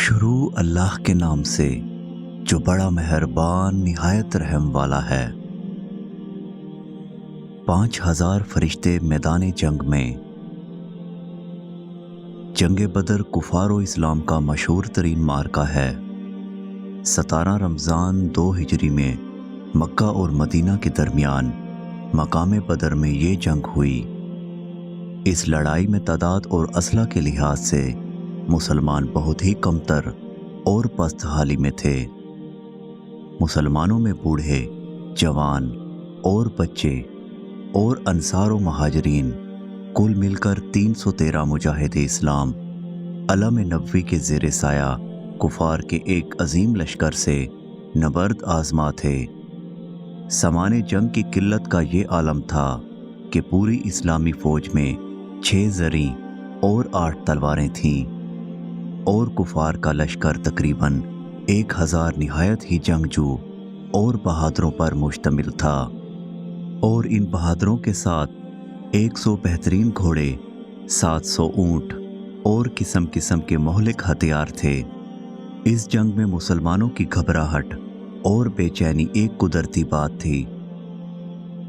شروع اللہ کے نام سے جو بڑا مہربان نہایت رحم والا ہے۔ 5000 فرشتے میدان جنگ میں۔ جنگ بدر کفار و اسلام کا مشہور ترین معرکہ ہے۔ 17 رمضان 2 ہجری میں مکہ اور مدینہ کے درمیان مقام بدر میں یہ جنگ ہوئی۔ اس لڑائی میں تعداد اور اسلحہ کے لحاظ سے مسلمان بہت ہی کمتر اور پست حالی میں تھے۔ مسلمانوں میں بوڑھے، جوان اور بچے اور انصار و مہاجرین کل مل کر 313 مجاہد اسلام علم نبوی کے زیر سایہ کفار کے ایک عظیم لشکر سے نبرد آزما تھے۔ سامان جنگ کی قلت کا یہ عالم تھا کہ پوری اسلامی فوج میں 6 زریں اور 8 تلواریں تھیں، اور کفار کا لشکر تقریباً 1000 نہایت ہی جنگجو اور بہادروں پر مشتمل تھا، اور ان بہادروں کے ساتھ 100 بہترین گھوڑے، 700 اونٹ اور قسم قسم کے مہلک ہتھیار تھے۔ اس جنگ میں مسلمانوں کی گھبراہٹ اور بے چینی ایک قدرتی بات تھی۔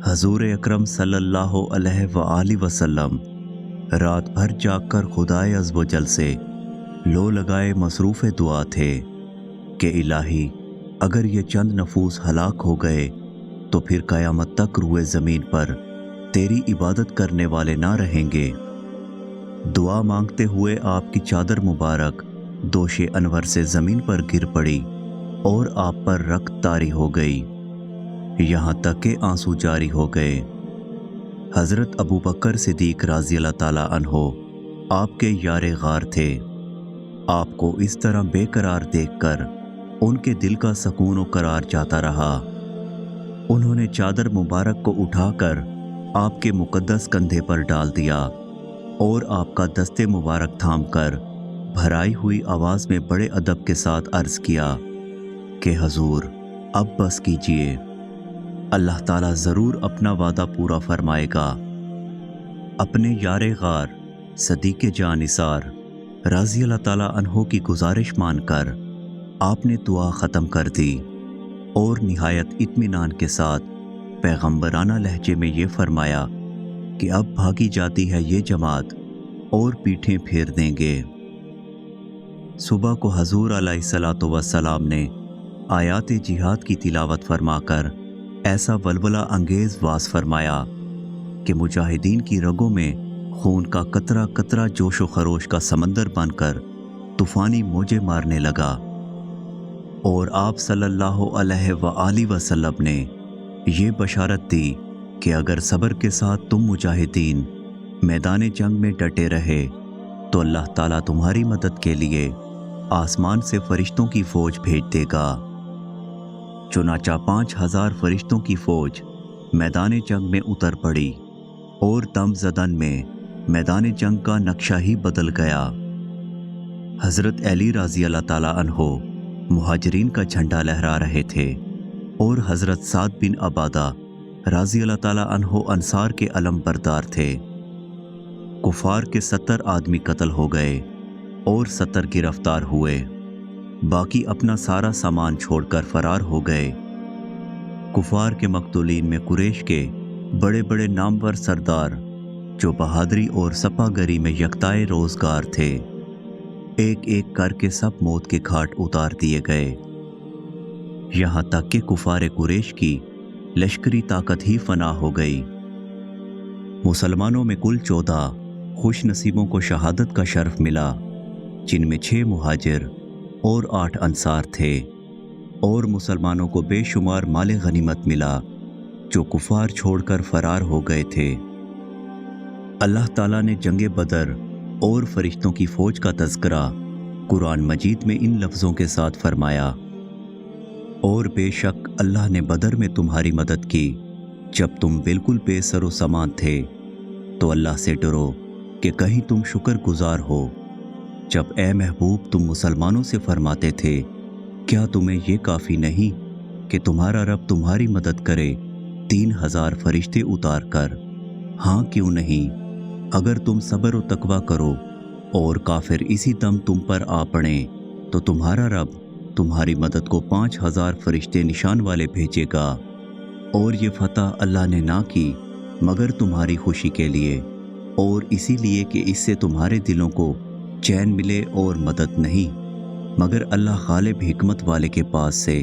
حضور اکرم صلی اللہ علیہ وآلہ وسلم رات بھر جاگ کر خدائے عز و جل سے لو لگائے مصروف دعا تھے کہ الہی، اگر یہ چند نفوس ہلاک ہو گئے تو پھر قیامت تک روئے زمین پر تیری عبادت کرنے والے نہ رہیں گے۔ دعا مانگتے ہوئے آپ کی چادر مبارک دوش انور سے زمین پر گر پڑی اور آپ پر رکت طاری ہو گئی، یہاں تک کہ آنسو جاری ہو گئے۔ حضرت ابو بکر صدیق رضی اللہ تعالیٰ عنہ آپ کے یار غار تھے۔ آپ کو اس طرح بے قرار دیکھ کر ان کے دل کا سکون و قرار جاتا رہا۔ انہوں نے چادر مبارک کو اٹھا کر آپ کے مقدس کندھے پر ڈال دیا اور آپ کا دستے مبارک تھام کر بھرائی ہوئی آواز میں بڑے ادب کے ساتھ عرض کیا کہ حضور، اب بس کیجیے، اللہ تعالیٰ ضرور اپنا وعدہ پورا فرمائے گا۔ اپنے یار غار صدیق جاں نثار رضی اللہ تعالیٰ عنہ کی گزارش مان کر آپ نے دعا ختم کر دی اور نہایت اطمینان کے ساتھ پیغمبرانہ لہجے میں یہ فرمایا کہ اب بھاگی جاتی ہے یہ جماعت اور پیٹھیں پھیر دیں گے۔ صبح کو حضور علیہ الصلوۃ والسلام نے آیات جہاد کی تلاوت فرما کر ایسا ولولہ انگیز واز فرمایا کہ مجاہدین کی رگوں میں خون کا قطرہ قطرہ جوش و خروش کا سمندر بن کر طوفانی موجیں مارنے لگا، اور آپ صلی اللہ علیہ وآلہ وسلم نے یہ بشارت دی کہ اگر صبر کے ساتھ تم مجاہدین میدان جنگ میں ڈٹے رہے تو اللہ تعالیٰ تمہاری مدد کے لیے آسمان سے فرشتوں کی فوج بھیج دے گا۔ چنانچہ 5000 فرشتوں کی فوج میدان جنگ میں اتر پڑی، اور دم زدن میں میدان جنگ کا نقشہ ہی بدل گیا۔ حضرت علی رضی اللہ تعالیٰ عنہ مہاجرین کا جھنڈا لہرا رہے تھے، اور حضرت سعد بن عبادہ رضی اللہ تعالیٰ عنہ انصار کے علم بردار تھے۔ کفار کے 70 آدمی قتل ہو گئے اور 70 گرفتار ہوئے، باقی اپنا سارا سامان چھوڑ کر فرار ہو گئے۔ کفار کے مقتولین میں قریش کے بڑے بڑے نامور سردار جو بہادری اور سپہ گری میں یکتائے روزگار تھے، ایک ایک کر کے سب موت کے گھاٹ اتار دیے گئے، یہاں تک کہ کفار قریش کی لشکری طاقت ہی فنا ہو گئی۔ مسلمانوں میں کل 14 خوش نصیبوں کو شہادت کا شرف ملا، جن میں 6 مہاجر اور 8 انصار تھے، اور مسلمانوں کو بے شمار مال غنیمت ملا جو کفار چھوڑ کر فرار ہو گئے تھے۔ اللہ تعالیٰ نے جنگ بدر اور فرشتوں کی فوج کا تذکرہ قرآن مجید میں ان لفظوں کے ساتھ فرمایا، اور بے شک اللہ نے بدر میں تمہاری مدد کی جب تم بالکل بے سر و سامان تھے، تو اللہ سے ڈرو کہ کہیں تم شکر گزار ہو، جب اے محبوب تم مسلمانوں سے فرماتے تھے کیا تمہیں یہ کافی نہیں کہ تمہارا رب تمہاری مدد کرے 3000 فرشتے اتار کر؟ ہاں کیوں نہیں، اگر تم صبر و تقوی کرو اور کافر اسی دم تم پر آ پڑیں تو تمہارا رب تمہاری مدد کو 5000 فرشتے نشان والے بھیجے گا، اور یہ فتح اللہ نے نہ کی مگر تمہاری خوشی کے لیے، اور اسی لیے کہ اس سے تمہارے دلوں کو چین ملے، اور مدد نہیں مگر اللہ غالب حکمت والے کے پاس سے